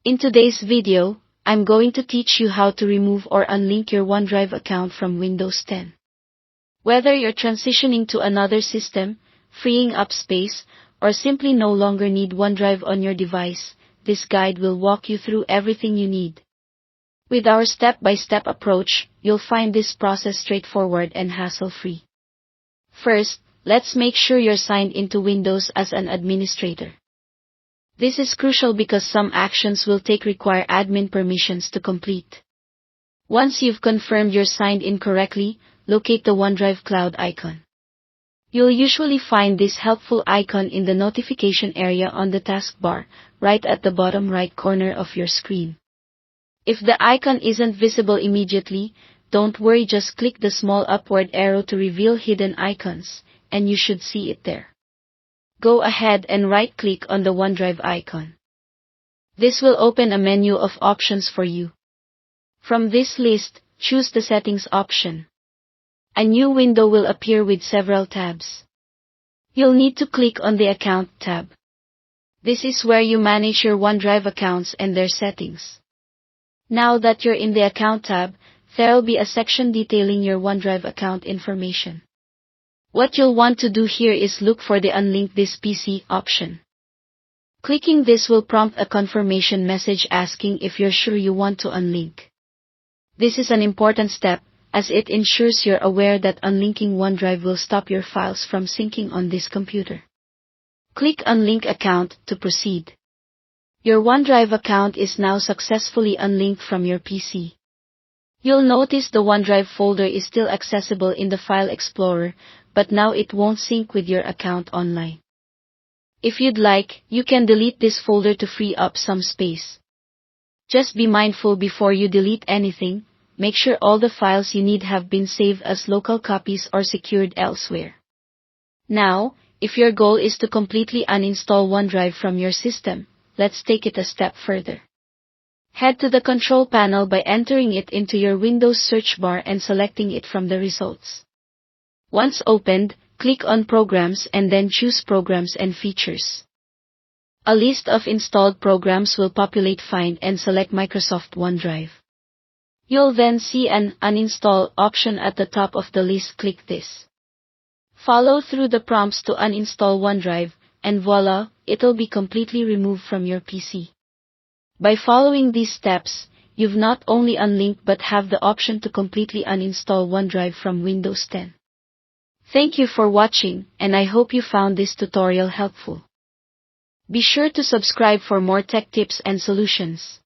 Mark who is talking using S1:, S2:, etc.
S1: In today's video, I'm going to teach you how to remove or unlink your OneDrive account from Windows 10. Whether you're transitioning to another system, freeing up space, or simply no longer need OneDrive on your device, this guide will walk you through everything you need. With our step-by-step approach, you'll find this process straightforward and hassle-free. First, let's make sure you're signed into Windows as an administrator. This is crucial because some actions will require admin permissions to complete. Once you've confirmed you're signed in correctly, locate the OneDrive Cloud icon. You'll usually find this helpful icon in the notification area on the taskbar, right at the bottom right corner of your screen. If the icon isn't visible immediately, don't worry, just click the small upward arrow to reveal hidden icons, and you should see it there. Go ahead and right-click on the OneDrive icon. This will open a menu of options for you. From this list, choose the Settings option. A new window will appear with several tabs. You'll need to click on the Account tab. This is where you manage your OneDrive accounts and their settings. Now that you're in the Account tab, there'll be a section detailing your OneDrive account information. What you'll want to do here is look for the Unlink This PC option. Clicking this will prompt a confirmation message asking if you're sure you want to unlink. This is an important step, as it ensures you're aware that unlinking OneDrive will stop your files from syncing on this computer. Click Unlink Account to proceed. Your OneDrive account is now successfully unlinked from your PC. You'll notice the OneDrive folder is still accessible in the File Explorer, but now it won't sync with your account online. If you'd like, you can delete this folder to free up some space. Just be mindful before you delete anything, make sure all the files you need have been saved as local copies or secured elsewhere. Now, if your goal is to completely uninstall OneDrive from your system, let's take it a step further. Head to the control panel by entering it into your Windows search bar and selecting it from the results. Once opened, click on Programs and then choose Programs and Features. A list of installed programs will populate. Find and select Microsoft OneDrive. You'll then see an Uninstall option at the top of the list. Click this. Follow through the prompts to uninstall OneDrive, and voila, it'll be completely removed from your PC. By following these steps, you've not only unlinked but have the option to completely uninstall OneDrive from Windows 10. Thank you for watching, and I hope you found this tutorial helpful. Be sure to subscribe for more tech tips and solutions.